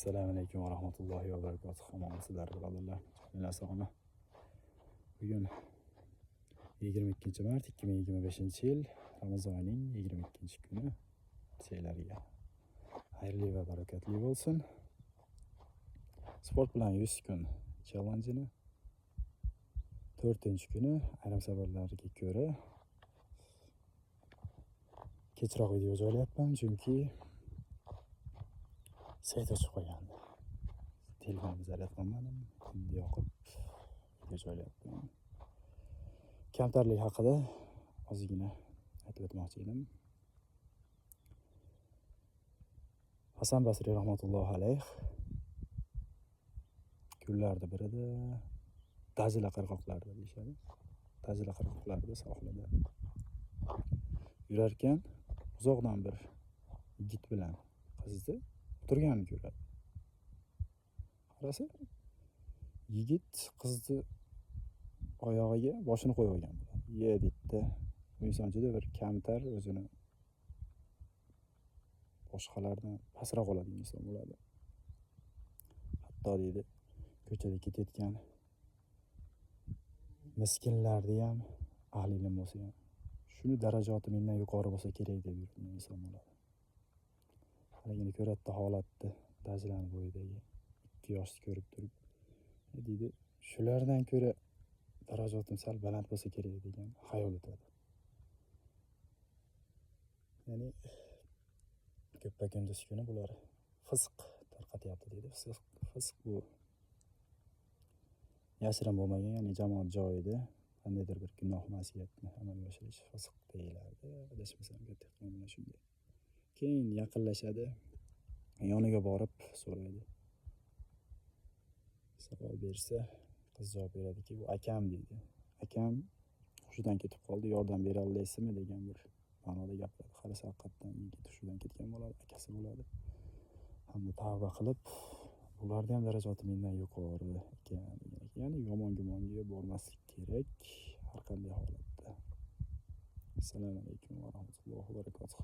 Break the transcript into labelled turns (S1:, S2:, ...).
S1: Assalomu alaykum va rahmatullohi va barakatuh. Omonmisizlar birodarlar. Jamila sog'mi? Bugun 22 mart 2025-yil Ramazon oyining 22-kuni. Sizlarga xayrli va barakatli bo'lsin. Sport bilan 100 kun challenge'ini 4-kuni ayrim sabablarga ko'ra kechroq video joylayapman, chunki sayt ochib qo'ygandi. Telefonimni zaryad qilmadim. Endi yoqib video joylayapman. Kamtarlik haqida ozgina aytib o'tmoqchi edim. Hasan Basri rahmatullohi alayh kunlarda birida Dajla qirg'oqlarida deyishadi. Dajla qirg'oqlarida sohilida yurarkan, uzoqdan bir yigit bilan qizni o'tirganini ko'radi. Qarasa, yigit qizni oyog'iga boshini qo'yib olgan bo'ladi. Ye deydi. Bu inson juda bir kamtar, o'zini boshqalardan pastroq oladigan inson bo'ladi. Hatto deydi, ko'chada ketayotgan miskinlarni ham ahli ilm bo'lsa ham shuni darajati mendan yuqori bo'lsa kerak deb yurgan inson bo'ladi. Haligini ko'ratdi holatni, Dajlani bo'yidagi 2 yoshni ko'rib turib, deydi, shulardan ko'ra darajotim sal baland bo'lsa kerak degan xayol o'tadi. Ya'ni ko'ppa kunduz kuni bular fisq tarqatyapti deydi. Fisq bu yashirin bo'lmagan, ya'ni jamoat joyida qandaydir bir gunoh ma'siyatni amalga oshirish fisq deyilardi. Adashmasam katta ehtimol bilan shunday. Keyin yaqinlashadi, yoniga borib so'raydi. Savol bersa, qiz javob beradiki, bu akam deydi. Akam hushidan ketib qoldi, yordam bera olasizmi degan bir ma'noda gapiradi. Qarasa haqiqatdan yigit hushidan ketgan bo'ladi, akasi bo'ladi. Hamda tavba qilib, bularning ham darajati mendan yuqori ekan degan. Ya'ni yomon gumonga bormaslik kerak har qanday holatda. Assalomu alaykum va rahmatullohi va barakatuh.